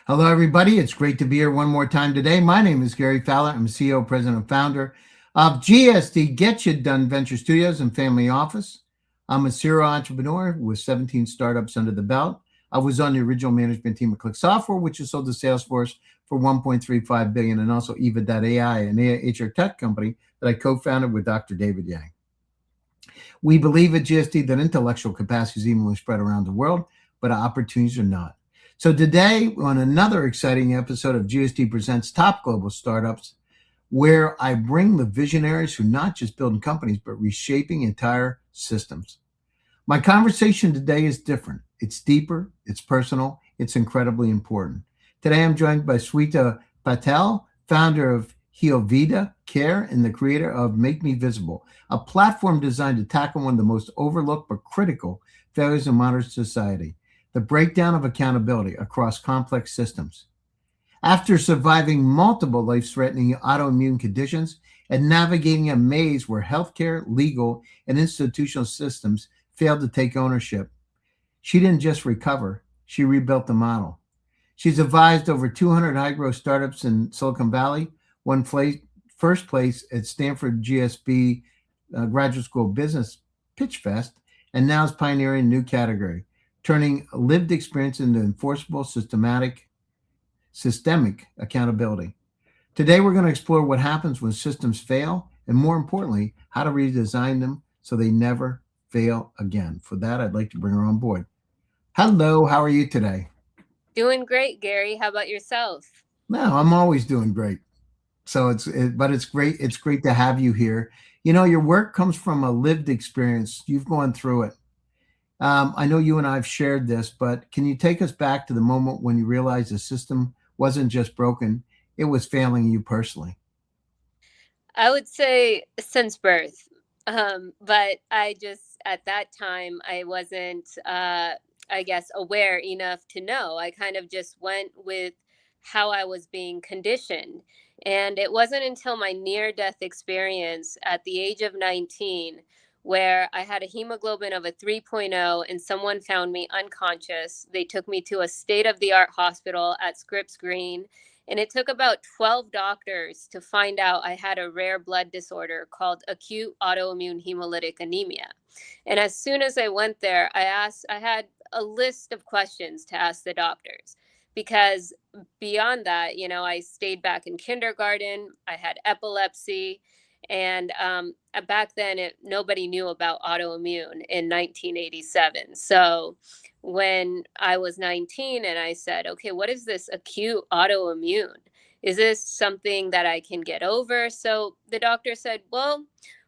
Hello, everybody. It's great to be here one more time today. My name is Gary Fowler. I'm CEO, President, and Founder of GSD Get You Done Venture Studios and Family Office. I'm a serial entrepreneur with 17 startups under the belt. I was on the original management team of Click Software, which is sold to Salesforce for 1.35 billion, and also Eva.ai, an AI HR tech company that I co-founded with Dr. David Yang. We believe at GSD that intellectual capacity is evenly spread around the world, but our opportunities are not. So today, on another exciting episode of GSD Presents Top Global Startups, where I bring the visionaries who not just building companies, but reshaping entire systems. My conversation today is different. It's deeper, it's personal, it's incredibly important. Today, I'm joined by Sweta Patel, founder of Healveda Care and the creator of Make Me Visible, a platform designed to tackle one of the most overlooked but critical failures in modern society, the breakdown of accountability across complex systems. After surviving multiple life threatening autoimmune conditions and navigating a maze where healthcare, legal, and institutional systems failed to take ownership, she didn't just recover, she rebuilt the model. She's advised over 200 high growth startups in Silicon Valley, won first place at Stanford GSB Graduate School Business Pitch Fest, and now is pioneering a new category, turning lived experience into enforceable systemic accountability. Today, we're going to explore what happens when systems fail, and more importantly, how to redesign them so they never fail again. For that, I'd like to bring her on board. Hello, how are you today? Doing great, Gary. How about yourself? No, I'm always doing great. But it's great. It's great to have you here. You know, your work comes from a lived experience. You've gone through it. I know you and I have shared this, but can you take us back to the moment when you realized the system wasn't just broken, it was failing you personally? I would say since birth. But I just, at that time, I wasn't, I guess, aware enough to know. I kind of just went with how I was being conditioned. And it wasn't until my near death experience at the age of 19 where I had a hemoglobin of a 3.0 and someone found me unconscious. They took me to a state of the art hospital at Scripps Green, and it took about 12 doctors to find out I had a rare blood disorder called acute autoimmune hemolytic anemia. And as soon as I went there, I had a list of questions to ask the doctors. Because beyond that, I stayed back in kindergarten, I had epilepsy. And back then, nobody knew about autoimmune in 1987. So when I was 19 and I said, okay, what is this acute autoimmune? Is this something that I can get over? So the doctor said, well,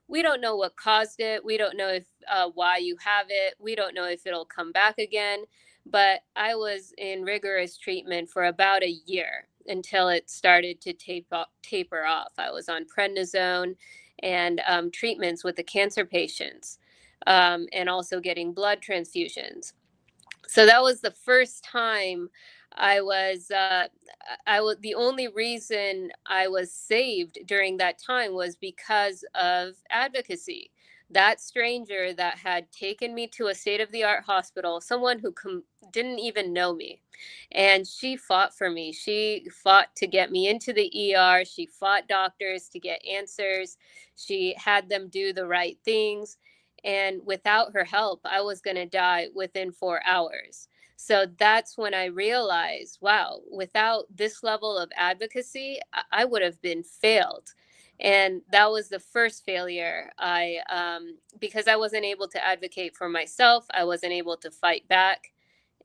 we don't know what caused it. We don't know if why you have it. We don't know if it'll come back again. But I was in rigorous treatment for about a year until it started to taper off. I was on prednisone and treatments with the cancer patients, and also getting blood transfusions. So that was the first time I was the only reason I was saved during that time was because of advocacy. That stranger that had taken me to a state of the art hospital, someone who didn't even know me, and she fought for me. She fought to get me into the ER. She fought doctors to get answers. She had them do the right things, and without her help, I was going to die within 4 hours. So that's when I realized, wow, without this level of advocacy, I would have been failed. And that was the first failure. Because I wasn't able to advocate for myself, I wasn't able to fight back.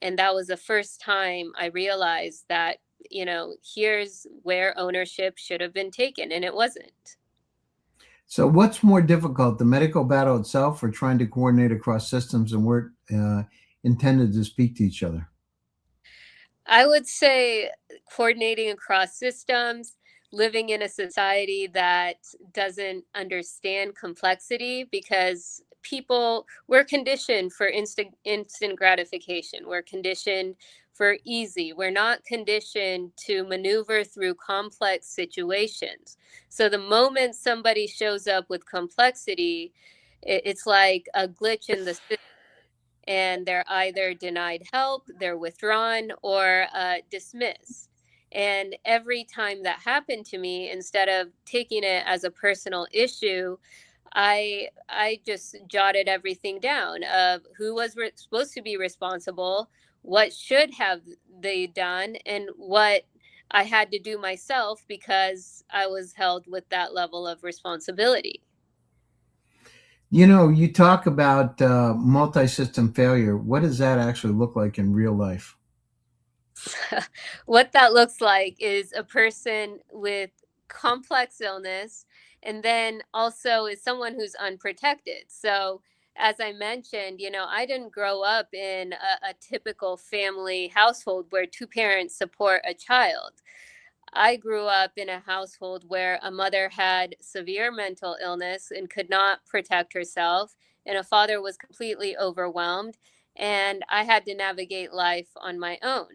And that was the first time I realized that, here's where ownership should have been taken, and it wasn't. So, what's more difficult, the medical battle itself or trying to coordinate across systems and work intended to speak to each other? I would say coordinating across systems, living in a society that doesn't understand complexity, because we're conditioned for instant gratification. We're conditioned for easy. We're not conditioned to maneuver through complex situations. So the moment somebody shows up with complexity, it's like a glitch in the system, and they're either denied help, they're withdrawn, or dismissed. And every time that happened to me, instead of taking it as a personal issue, I just jotted everything down of who was supposed to be responsible, what should have they done, and what I had to do myself because I was held with that level of responsibility. You talk about multi-system failure. What does that actually look like in real life? What that looks like is a person with complex illness, and then also is someone who's unprotected. So, as I mentioned, I didn't grow up in a typical family household where two parents support a child. I grew up in a household where a mother had severe mental illness and could not protect herself, and a father was completely overwhelmed, and I had to navigate life on my own.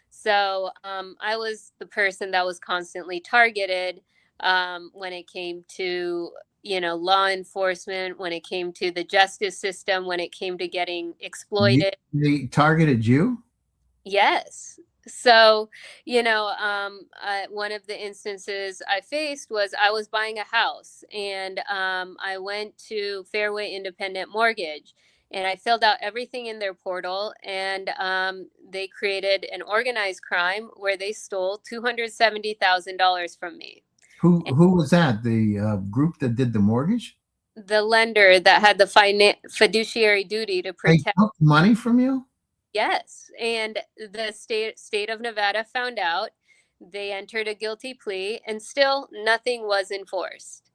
So I was the person that was constantly targeted when it came to law enforcement, when it came to the justice system, when it came to getting You, exploited. they targeted you? Yes. So, one of the instances I faced was I was buying a house, and I went to Fairway Independent Mortgage, and I filled out everything in their portal, and they created an organized crime where they stole $270,000 from me. Who was that? The group that did the mortgage? The lender that had the fiduciary duty to They protect. took money from you? Yes, and the state of Nevada found out. They entered a guilty plea, and still nothing was enforced,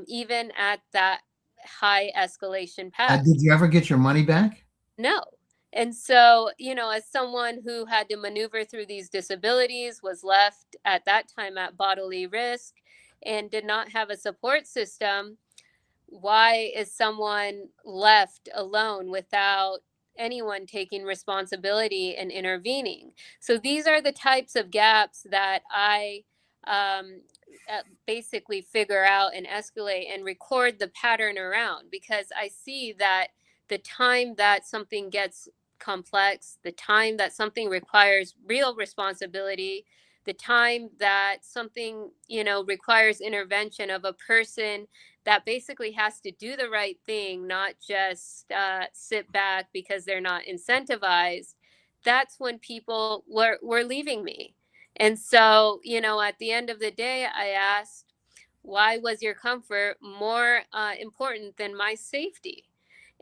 even at that high escalation path. Did you ever get your money back? No. And so, as someone who had to maneuver through these disabilities, was left at that time at bodily risk, and did not have a support system, why is someone left alone without anyone taking responsibility and intervening? So these are the types of gaps that I um, basically figure out and escalate and record the pattern around, because I see that the time that something gets complex, the time that something requires real responsibility, the time that something requires intervention of a person that basically has to do the right thing, not just sit back because they're not incentivized, that's when people were leaving me. And so, at the end of the day, I asked, why was your comfort more important than my safety?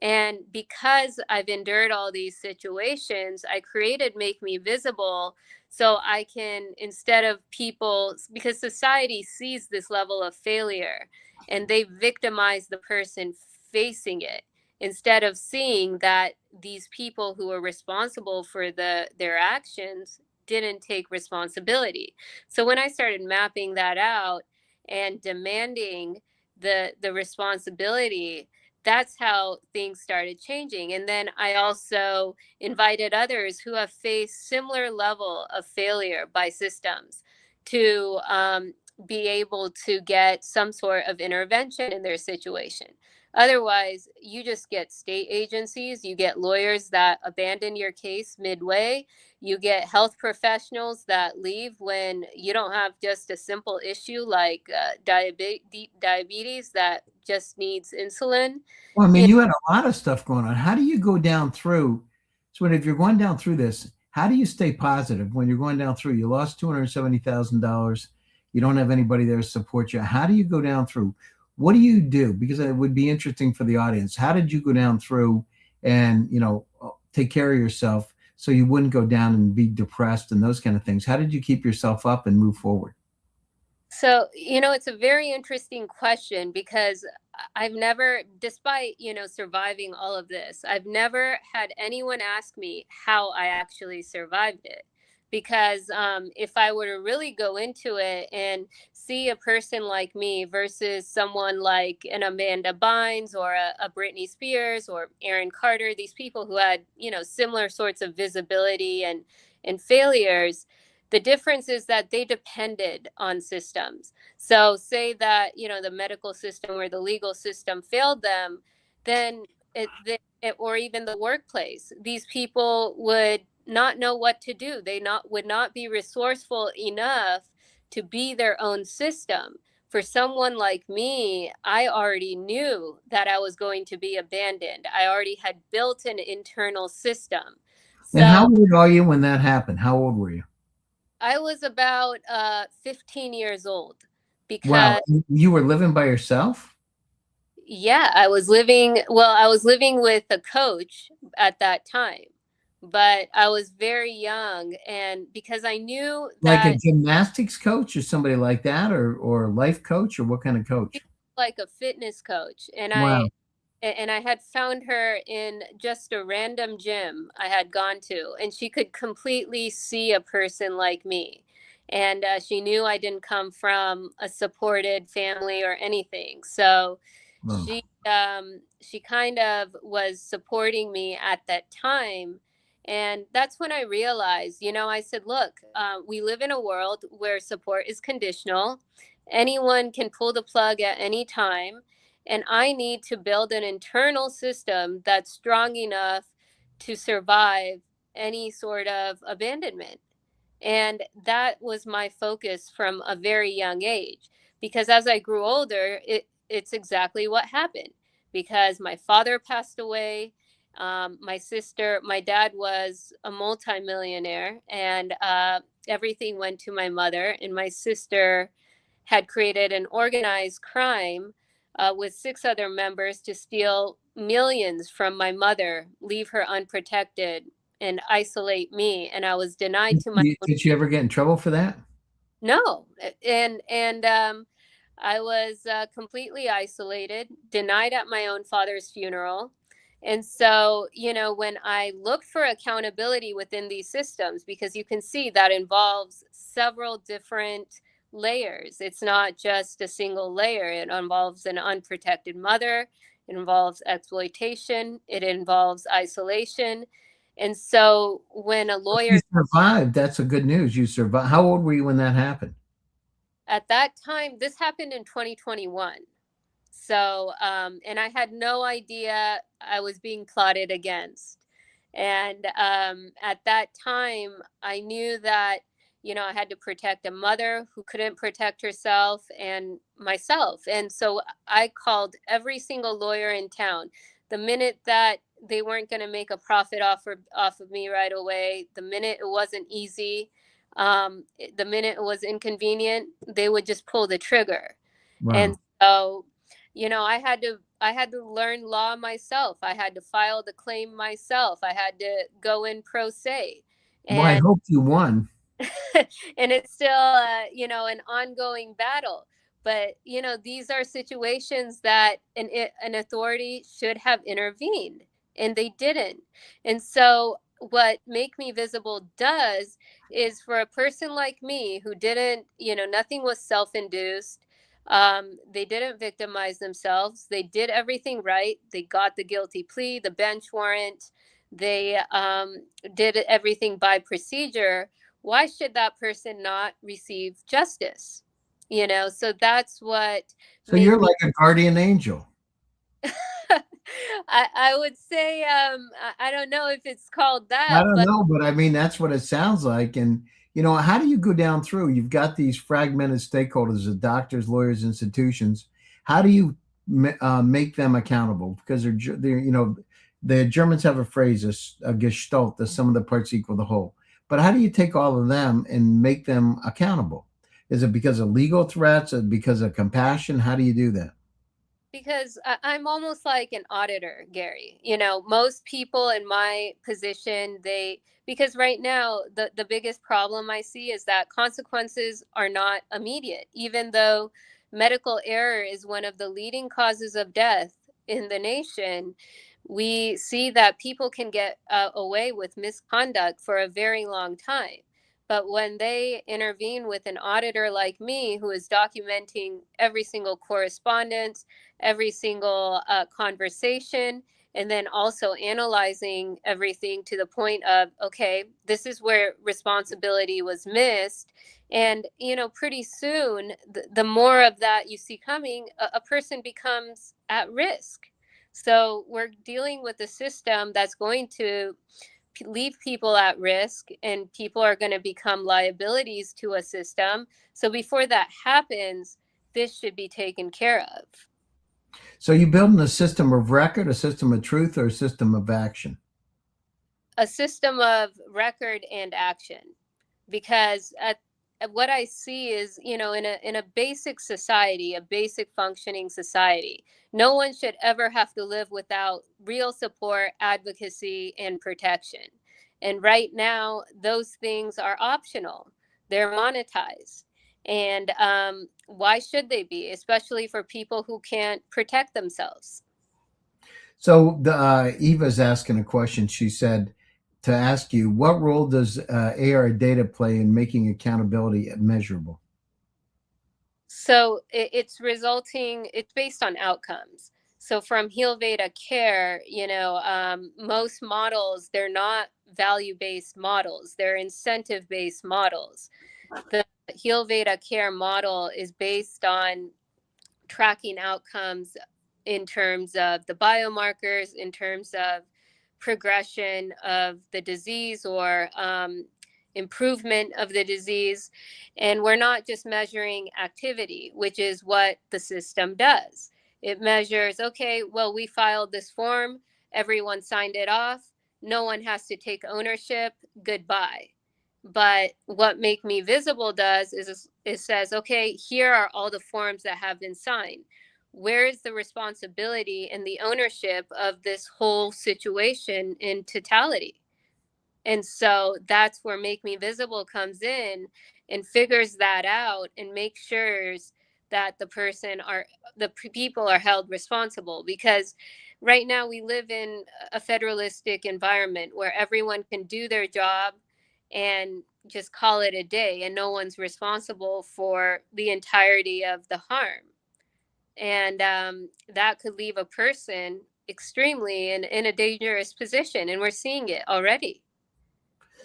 And because I've endured all these situations, I created Make Me Visible, so I can, instead of people, because society sees this level of failure and they victimize the person facing it, instead of seeing that these people who are responsible for their actions didn't take responsibility. So when I started mapping that out and demanding the responsibility, that's how things started changing. And then I also invited others who have faced similar level of failure by systems to be able to get some sort of intervention in their situation. Otherwise, you just get state agencies, you get lawyers that abandon your case midway, you get health professionals that leave when you don't have just a simple issue like diabetes that just needs insulin. Well, I mean, You you had a lot of stuff going on. How do you go down through? So, if you're going down through this, how do you stay positive when you're going down through? You lost $270,000. You don't have anybody there to support you. How do you go down through? What do you do? Because it would be interesting for the audience. How did you go down through and take care of yourself so you wouldn't go down and be depressed and those kind of things? How did you keep yourself up and move forward? So, it's a very interesting question, because I've never, despite, surviving all of this, I've never had anyone ask me how I actually survived it. Because if I were to really go into it and see a person like me versus someone like an Amanda Bynes or a Britney Spears or Aaron Carter, these people who had, similar sorts of visibility and failures, the difference is that they depended on systems. So say that, the medical system or the legal system failed them, then or even the workplace. These people would not know what to do. They would not be resourceful enough to be their own system. For someone like me, I already knew that I was going to be abandoned. I already had built an internal system. And how So old are you when that happened? How old were you? I was about 15 years old Wow. because, You were living by yourself? yeah, I was living with a coach at that time, but I was very young. And because I knew Like a that, gymnastics coach or somebody like that, or a life coach, or what kind of coach? like a fitness coach, Wow. and I had found her in just a random gym I had gone to, and she could completely see a person like me. And she knew I didn't come from a supported family or anything. So Wow. she kind of was supporting me at that time. And that's when I realized, I said, look, we live in a world where support is conditional. Anyone can pull the plug at any time, and I need to build an internal system that's strong enough to survive any sort of abandonment. And that was my focus from a very young age. Because as I grew older, it's exactly what happened. Because my father passed away, my dad was a multimillionaire, and everything went to my mother. And my sister had created an organized crime with 6 other members to steal millions from my mother, leave her unprotected, and isolate me. And I was denied to my own. Did you ever get in trouble for that? No. And I was completely isolated, denied at my own father's funeral. And so, when I looked for accountability within these systems, because you can see that involves several different layers. It's not just a single layer. It involves an unprotected mother, it involves exploitation, it involves isolation. And so when a You lawyer, survived. That's a good news. You survived. How old were you when that happened? at that time, this happened in 2021. So, and I had no idea I was being plotted against. And at that time, I knew that, I had to protect a mother who couldn't protect herself and myself. And so I called every single lawyer in town. The minute that they weren't going to make a profit off of me right away, the minute it wasn't easy, the minute it was inconvenient, they would just pull the trigger. And Wow. so, I had to learn law myself. I had to file the claim myself. I had to go in pro se. Well, I And hope you won. and it's still an ongoing battle. But these are situations that an authority should have intervened, and they didn't. And so what Make Me Visible does is, for a person like me who didn't, nothing was self-induced, they didn't victimize themselves, they did everything right, they got the guilty plea, the bench warrant, they did everything by procedure. Why should that person not receive justice? So that's what So Make you're Me. like a guardian angel. I would say, I don't know if it's called I that, don't but know, but I mean, that's what it sounds like. And, how do you go down through? You've got these fragmented stakeholders of doctors, lawyers, institutions. How do you make them accountable? Because the Germans have a phrase, a gestalt, the sum of the parts equal the whole. But how do you take all of them and make them accountable? Is it because of legal threats? Or because of compassion? How do you do that? because I'm almost like an auditor, Gary. Most people in my position, because right now the biggest problem I see is that consequences are not immediate, even though medical error is one of the leading causes of death in the nation. We see that people can get away with misconduct for a very long time. But when they intervene with an auditor like me, who is documenting every single correspondence, every single conversation, and then also analyzing everything to the point of, okay, this is where responsibility was missed. And pretty soon, the more of that you see coming, a person becomes at risk. So we're dealing with a system that's going to leave people at risk, and people are going to become liabilities to a system. So before that happens, this should be taken care of. So you building a system of record, a system of truth, or a system of action? A system of record and action, because at what I see is, in a basic society, a basic functioning society, no one should ever have to live without real support, advocacy, and protection. And right now, those things are optional. They're monetized. And why should they be, especially for people who can't protect themselves? So Eva's asking a question. She said to ask you, what role does AR data play in making accountability measurable? So it's based on outcomes. So from Healveda Care, most models, they're not value-based models, they're incentive-based models. The Healveda Care model is based on tracking outcomes in terms of the biomarkers, in terms of progression of the disease, or improvement of the disease. And we're not just measuring activity, which is what the system does. It measures, okay, well, we filed this form, everyone signed it off, no one has to take ownership, goodbye. But what Make Me Visible does is it says, okay, here are all the forms that have been signed. Where is the responsibility and the ownership of this whole situation in totality? And so that's where Make Me Visible comes in and figures that out and makes sure that the people are held responsible. Because right now we live in a federalistic environment where everyone can do their job and just call it a day, and no one's responsible for the entirety of the harm. And that could leave a person extremely in a dangerous position, and we're seeing it already.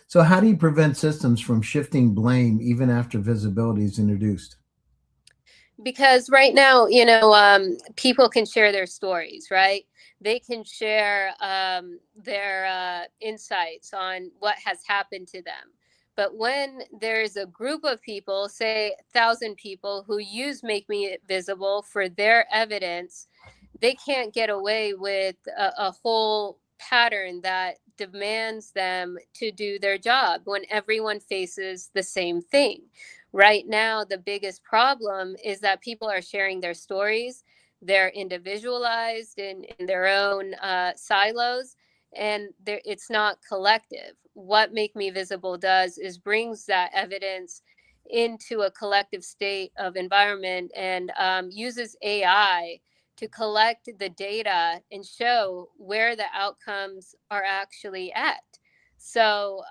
So how do you prevent systems from shifting blame even after visibility is introduced? Because right now, people can share their stories, right? They can share their insights on what has happened to them. But when there's a group of people, say 1,000 people, who use Make Me Visible for their evidence, they can't get away with a whole pattern that demands them to do their job when everyone faces the same thing. Right now, the biggest problem is that people are sharing their stories. They're individualized in their own silos, and it's not collective. What Make Me Visible does is brings that evidence into a collective state of environment, and uses AI to collect the data and show where the outcomes are actually at. So,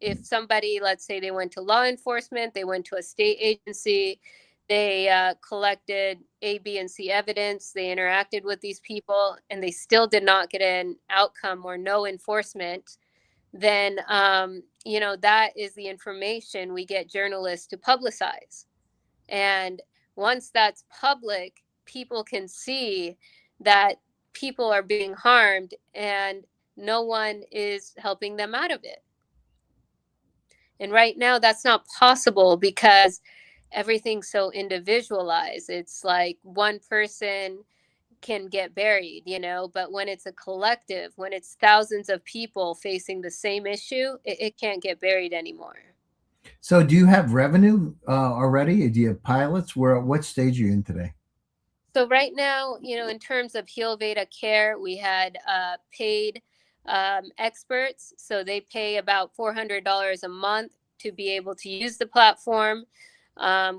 if somebody, let's say they went to law enforcement, they went to a state agency, they collected A, B, and C evidence, they interacted with these people, and they still did not get an outcome or no enforcement, then, that is the information we get journalists to publicize. And once that's public, people can see that people are being harmed and no one is helping them out of it. And right now, that's not possible because everything's so individualized. It's like one person can get buried, but when it's a collective, when it's thousands of people facing the same issue, it can't get buried anymore. So do you have revenue already? Do you have pilots? Where what stage are you in today? So right now, in terms of Healveda Care, we had paid experts. So they pay about $400 a month to be able to use the platform.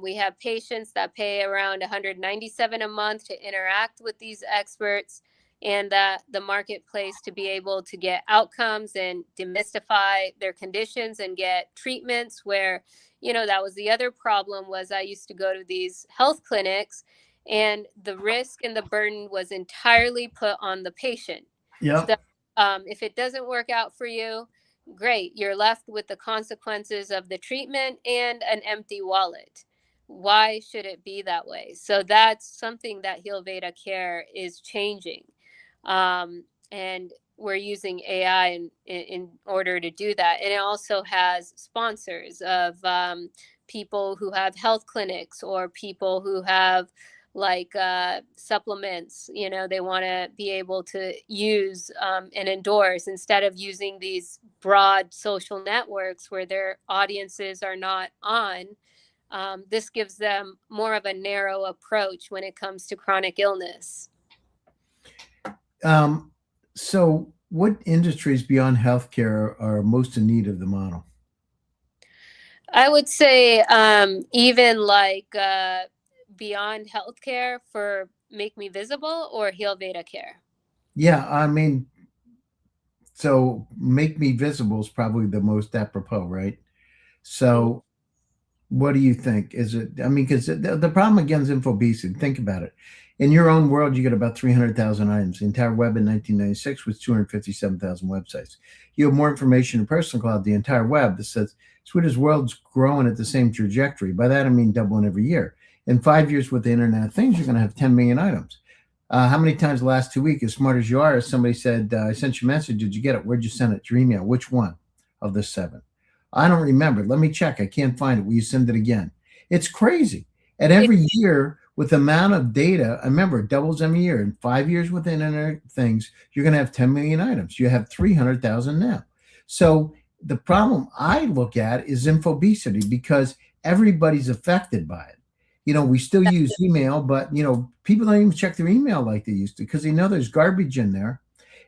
We have patients that pay around $197 a month to interact with these experts, and the marketplace to be able to get outcomes and demystify their conditions and get treatments. Where, that was the other problem, was I used to go to these health clinics, and the risk and the burden was entirely put on the patient. Yep. So if it doesn't work out for you, great, you're left with the consequences of the treatment and an empty wallet. Why should it be that way? So that's something that Healveda Care is changing. And we're using AI in order to do that. And it also has sponsors of people who have health clinics or people who have like supplements. They want to be able to use and endorse instead of using these broad social networks where their audiences are not on. This gives them more of a narrow approach when it comes to chronic illness. Um, so, what industries beyond healthcare are most in need of the model? I would say even like beyond healthcare for Make Me Visible or Healveda Care. Yeah, I mean, so make me visible is probably the most apropos, right? Mhm. So, what do you think? Is it, I mean, because the problem again is infobesity. Think about it. In your own world, you get about 300,000 items. The entire web in 1996 was 257,000 websites. You have more information in personal cloud, the entire web that says Swedish world's growing at the same trajectory. By that, I mean doubling every year. In 5 years with the Internet of Things, you're going to have 10 million items. How many times the last 2 weeks, as smart as you are, somebody said, I sent you a message. Did you get it? Where'd you send it? Your email. Which one of the seven? I don't remember. Let me check. I can't find it. Will you send it again? It's crazy. And It, every year, with the amount of data, I remember it doubles every year. In 5 years with Internet of Things, you're going to have 10 million items. You have 300,000 now. So the problem I look at is infobesity because everybody's affected by it. We still use email, but people don't even check their email like they used to because they know there's garbage in there,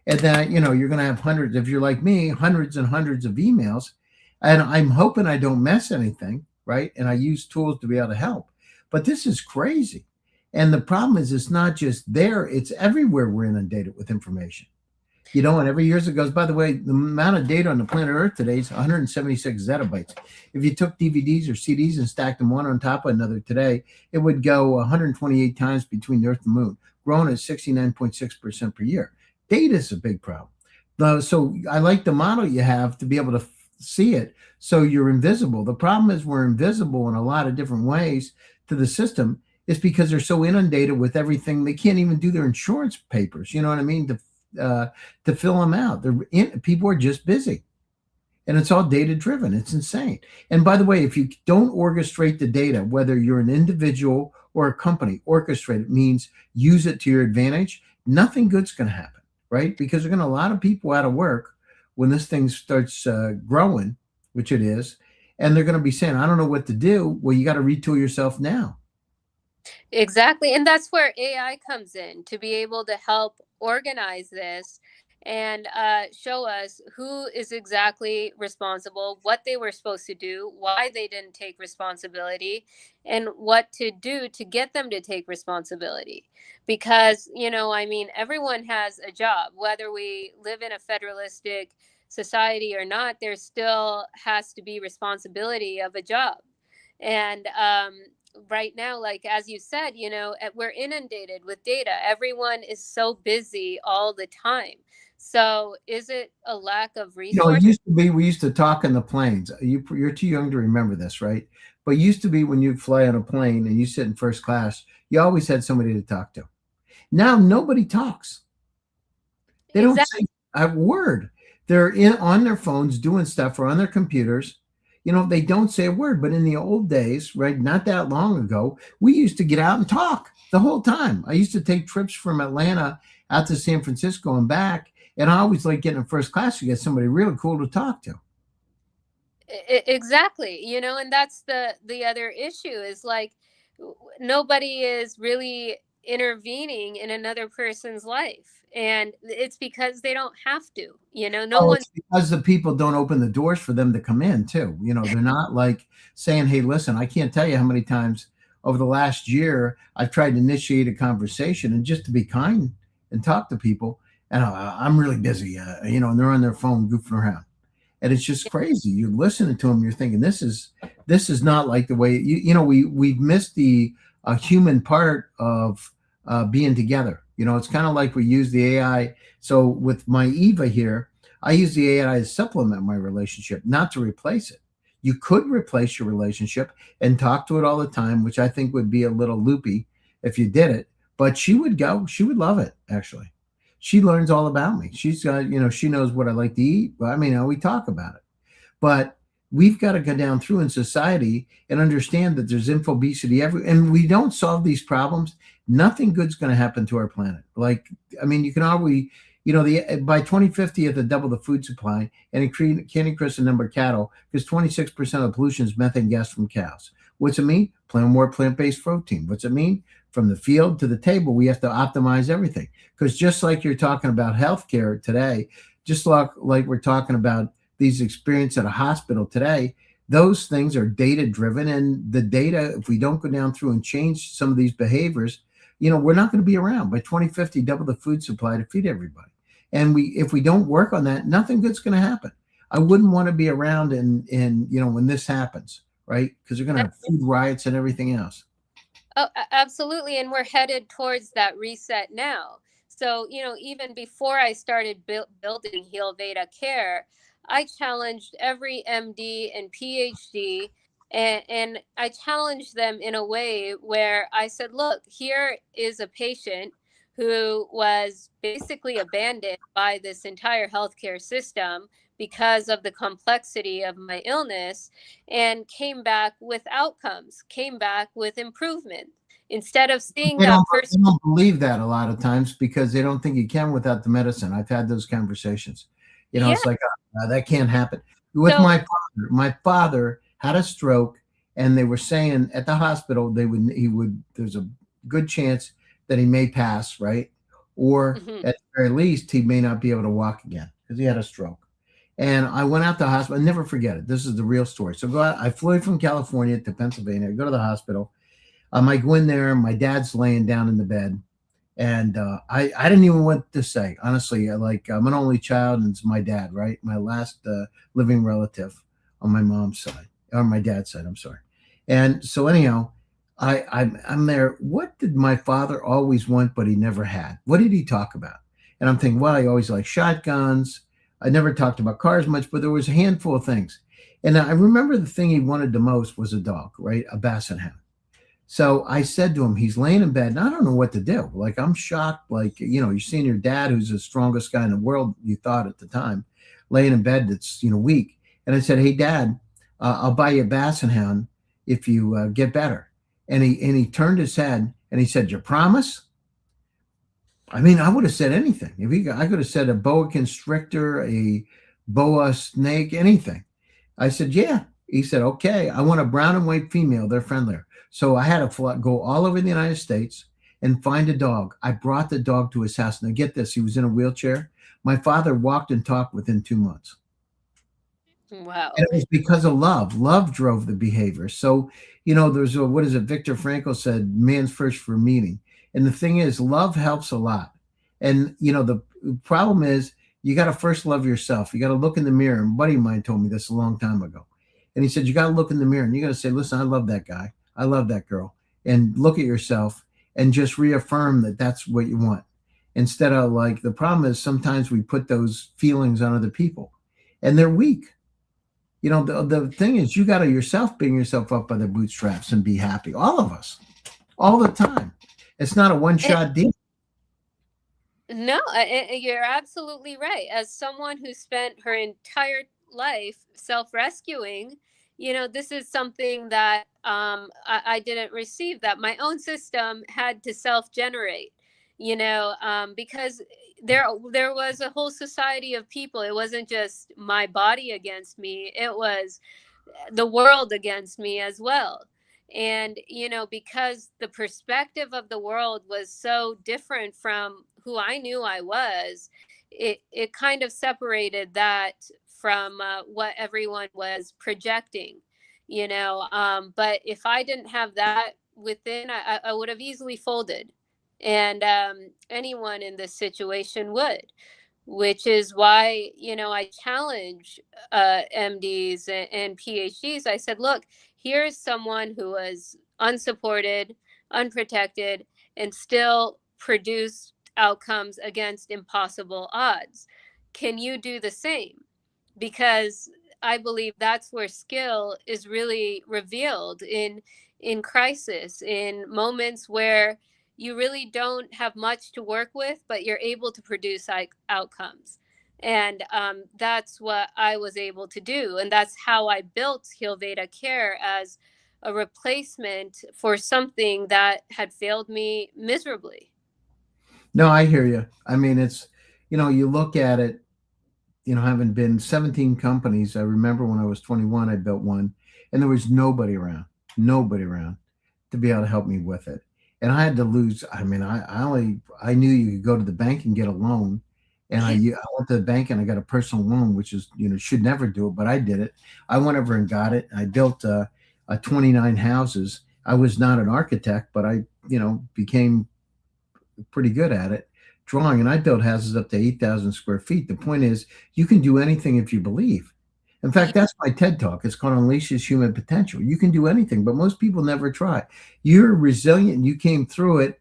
and that you're going to have hundreds. If you're like me, hundreds and hundreds of emails, and I'm hoping I don't mess anything, right? And I use tools to be able to help. But this is crazy, and the problem is it's not just there; it's everywhere. We're inundated with information. And every year as it goes, by the way, the amount of data on the planet Earth today is 176 zettabytes. If you took DVDs or CDs and stacked them one on top of another today, it would go 128 times between the Earth and the Moon, growing at 69.6% per year. Data is a big problem. So I like the model you have to be able to see it so you're invisible. The problem is we're invisible in a lot of different ways to the system. It's because they're so inundated with everything they can't even do their insurance papers. You know what I mean? To fill them out. People are just busy, and it's all data driven. It's insane. And by the way, if you don't orchestrate the data, whether you're an individual or a company, orchestrate it means use it to your advantage. Nothing good's going to happen, right? Because there's going to a lot of people out of work when this thing starts growing, which it is, and they're going to be saying, "I don't know what to do." Well, you got to retool yourself now. exactly. And that's where AI comes in to be able to help organize this and show us who is exactly responsible, what they were supposed to do, why they didn't take responsibility, and what to do to get them to take responsibility. Because, I mean, everyone has a job, whether we live in a federalistic society or not, there still has to be responsibility of a job. And right now, like as you said, we're inundated with data. Everyone is so busy all the time. So is it a lack of It resources? used to be we used to talk in the planes. You're too young to remember this, right? But it used to be when you'd fly on a plane and you sit in first class, you always had somebody to talk to. Now nobody talks. They don't Exactly. say a word. They're in on their phones doing stuff or on their computers. They don't say a word. But in the old days, right, not that long ago, we used to get out and talk the whole time. I used to take trips from Atlanta out to San Francisco and back, and I always like getting in first class to get somebody really cool to talk to. Exactly. And that's the other issue is like nobody is really intervening in another person's life, and it's because they don't have to. No Oh, one's it's because the people don't open the doors for them to come in too. They're not like saying, "Hey, listen, I can't tell you how many times over the last year I've tried to initiate a conversation and just to be kind and talk to people, and I'm really busy, and they're on their phone goofing around, and it's just crazy. You're listening to them, you're thinking this is not like the way we've missed the human part of being together. It's kind of like we use the AI. So with my Eva here, I use the AI to supplement my relationship, not to replace it. You could replace your relationship and talk to it all the time, which I think would be a little loopy if you did it. But she would go. She would love it, actually. she learns all about me. She's got, she knows what I like to eat. Well, I mean, we talk about it. But we've got to go down through in society and understand that there's infobesity and we don't solve these problems. Nothing good's going to happen to our planet. Like, I mean, you can always, the by 2050, you have to double the food supply and can't increase the number of cattle because 26% of pollution is methane gas from cows. What's it mean? Plant more plant-based protein. What's it mean? From the field to the table, we have to optimize everything. Because just like you're talking about healthcare today, just like we're talking about these experiences at a hospital today, those things are data driven. And the data, if we don't go down through and change some of these behaviors, we're not going to be around by 2050, double the food supply to feed everybody. And if we don't work on that, nothing good's going to happen. I wouldn't want to be around in when this happens, right? Because they're going to have food riots and everything else. Oh, absolutely. And we're headed towards that reset now. So, even before I started building Healveda Care, I challenged every MD and PhD, and I challenged them in a way where I said, look, here is a patient who was basically abandoned by this entire healthcare system because of the complexity of my illness, and came back with outcomes, came back with improvement. Instead of seeing They that don't, person. they don't believe that a lot of times because they don't think you can without the medicine. I've had those conversations. Yeah. It's like that can't happen. With So, my father had a stroke, and they were saying at the hospital he would. There's a good chance that he may pass, right? Or mhm. at the very least, he may not be able to walk again because he had a stroke. And I went out to the hospital. I never forget it. This is the real story. So go out. I flew from California to Pennsylvania. I go to the hospital. I go in there. My dad's laying down in the bed, and I didn't even know what to say. Honestly, like I'm an only child, and it's my dad, right? My last living relative on my mom's side, or my dad's side. I'm sorry. And so anyhow, I'm there. What did my father always want, but he never had? What did he talk about? And I'm thinking, well, he always liked shotguns. I never talked about cars much, but there was a handful of things. And I remember the thing he wanted the most was a dog, right? A basset hound. So I said to him, he's laying in bed, and I don't know what to do. Like, I'm shocked. Like, you're seeing your dad, who's the strongest guy in the world, you thought at the time, laying in bed that's, weak. And I said, hey, Dad, I'll buy you a basset hound if you get better. And he turned his head and he said, you promise? I mean, I would have said anything. I could have said a boa constrictor, a boa snake, anything. I said, yeah. He said, okay, I want a brown and white female. They're friendlier. So I had to go all over the United States and find a dog. I brought the dog to his house. Now, get this, he was in a wheelchair. My father walked and talked within 2 months. And Wow. it was because of love. Love drove the behavior. So, there's what is it? Viktor Frankl said, man's first for meeting. And the thing is, love helps a lot. And, the problem is, you got to first love yourself. You got to look in the mirror. And a buddy of mine told me this a long time ago. And he said, you got to look in the mirror and you got to say, listen, I love that guy. I love that girl. And look at yourself and just reaffirm that that's what you want. Instead of like, the problem is sometimes we put those feelings on other people and they're weak. The thing is, you got to yourself bring yourself up by the bootstraps and be happy. All of us, all the time. It's not a one It, shot deal. no, you're absolutely right. As someone who spent her entire life self rescuing, this is something that I didn't receive, that my own system had to self generate, because there was a whole society of people. It wasn't just my body against me, it was the world against me as well. And because the perspective of the world was so different from who I knew I was, it kind of separated that from what everyone was projecting. But if I didn't have that within, I would have easily folded, and anyone in this situation would, which is why I challenge MDs and PhDs. I said, look, here's someone who was unsupported, unprotected, and still produced outcomes against impossible odds. Can you do the same? Because I believe that's where skill is really revealed in crisis, in moments where you really don't have much to work with, but you're able to produce outcomes. And that's what I was able to do. And that's how I built Healveda Care as a replacement for something that had failed me miserably. No, I hear you. I mean, it's, you look at it, having been 17 companies. I remember when I was 21, I built one, and there was nobody around to be able to help me with it. And I had to lose. I mean, I knew you could go to the bank and get a loan, and I went to the bank and I got a personal loan, which is, should never do it, but I did it. I went over and got it. I built 29 houses. I was not an architect, but I, became pretty good at it, drawing, and I built houses up to 8,000 square feet. The point is, you can do anything if you believe. In fact, that's my TED talk. It's called Unleashes Human Potential. You can do anything, but most people never try. You're resilient. You came through it.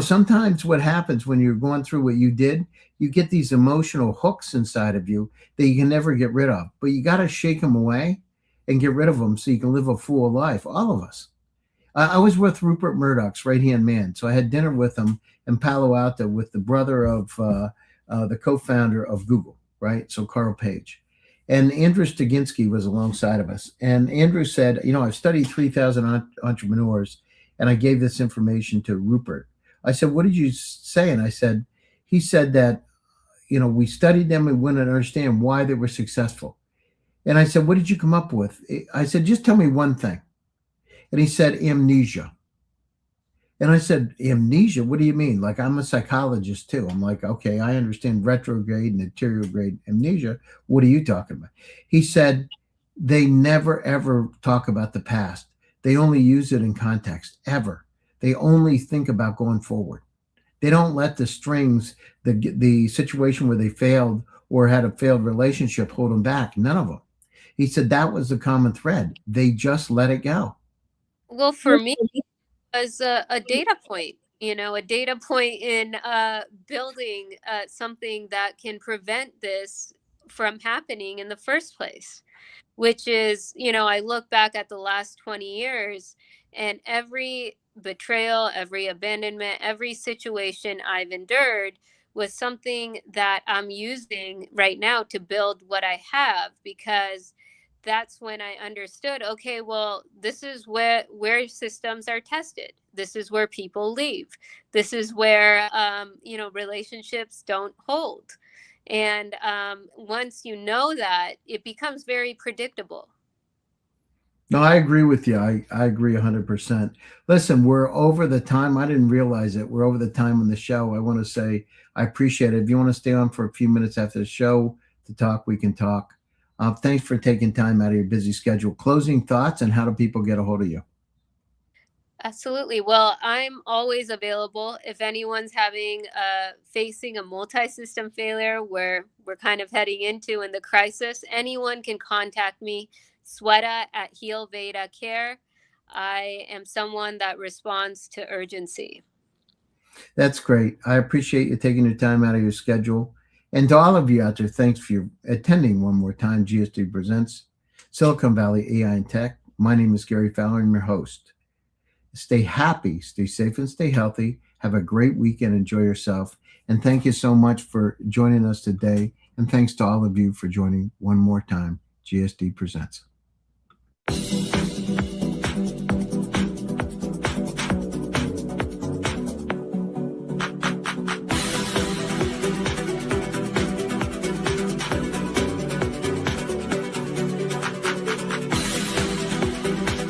Sometimes what happens when you're going through what you did, you get these emotional hooks inside of you that you can never get rid of. But you got to shake them away and get rid of them so you can live a full life. All of us. I was with Rupert Murdoch's right hand man. So I had dinner with him in Palo Alto with the brother of the co founder of Google, right? So Carl Page. And Andrew Staginski was alongside of us. And Andrew said, I've studied 3,000 entrepreneurs and I gave this information to Rupert. I said, what did you say? And he said that, we studied them and wouldn't understand why they were successful. And I said, what did you come up with? I said, just tell me one thing. And he said, amnesia. And I said, amnesia? What do you mean? Like, I'm a psychologist too. I'm like, okay, I understand retrograde and anterograde amnesia. What are you talking about? He said, they never, ever talk about the past. They only use it in context, ever. They only think about going forward. They don't let the strings, the situation where they failed or had a failed relationship hold them back. None of them. He said that was the common thread. They just let it go. Well, for me, as a data point, a data point in building something that can prevent this from happening in the first place, which is, I look back at the last 20 years and every betrayal, every abandonment, every situation I've endured was something that I'm using right now to build what I have, because that's when I understood, okay, well, this is where systems are tested. This is where people leave. This is where relationships don't hold. And once you know that, it becomes very predictable. No, I agree with you. I agree 100%. Listen, we're over the time. I didn't realize it. We're over the time on the show. I want to say I appreciate it. If you want to stay on for a few minutes after the show to talk, we can talk. Thanks for taking time out of your busy schedule. Closing thoughts, and how do people get a hold of you? Absolutely. Well, I'm always available if anyone's facing a multi-system failure where we're kind of heading into in the crisis. Anyone can contact me, Sweta at Healveda Care. I am someone that responds to urgency. That's great. I appreciate you taking your time out of your schedule. And to all of you out there, thanks for your attending one more time. GSD Presents Silicon Valley AI and Tech. My name is Gary Fowler. I'm your host. Stay happy, stay safe, and stay healthy. Have a great weekend. Enjoy yourself. And thank you so much for joining us today. And thanks to all of you for joining one more time. GSD Presents.